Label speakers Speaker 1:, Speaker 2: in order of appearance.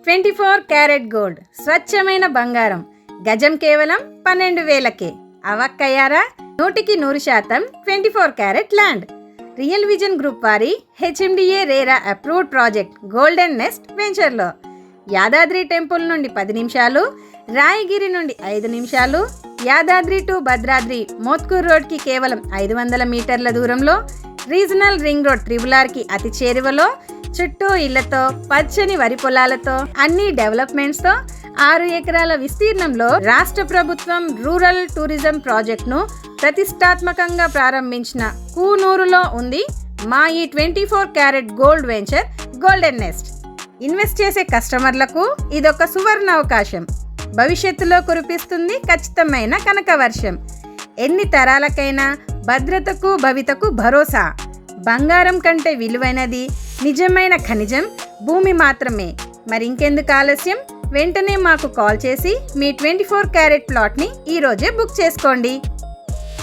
Speaker 1: 24 carat gold స్వచ్ఛమైన బంగారం గజం కేవలం 12,000కే. అవక్కయ్యారా? 100% 24 carat land. Real vision group వారి HMDA RERA approved project golden nest వెంచర్లో యాదాద్రి టెంపుల్ నుండి 10 నిమిషాలు, రాయగిరి నుండి 5 నిమిషాలు, యాదాద్రి టు భద్రాద్రి మోత్కూర్ రోడ్కి కేవలం 500 మీటర్ల దూరంలో, రీజనల్ రింగ్ రోడ్ త్రిబులార్కి అతి చేరువలో, చుట్టూ ఇళ్లతో, పచ్చని వరి పొలాలతో, అన్ని డెవలప్మెంట్స్తో 6 ఎకరాల విస్తీర్ణంలో రాష్ట్ర ప్రభుత్వం రూరల్ టూరిజం ప్రాజెక్ట్ను ప్రతిష్టాత్మకంగా ప్రారంభించిన కూనూరులో ఉంది మా ఈ 24 carat gold venture golden nest. Invest చేసే కస్టమర్లకు ఇదొక సువర్ణ అవకాశం. భవిష్యత్తులో కురిపిస్తుంది ఖచ్చితమైన కనక వర్షం. ఎన్ని తరాలకైనా భద్రతకు భవితకు భరోసా. బంగారం కంటే విలువైనది నిజమైన ఖనిజం భూమి మాత్రమే. మరి ఇంకెందుకు ఆలస్యం? వెంటనే మాకు కాల్ చేసి మీ 24 క్యారెట్ ప్లాట్ని ఈరోజే బుక్ చేసుకోండి.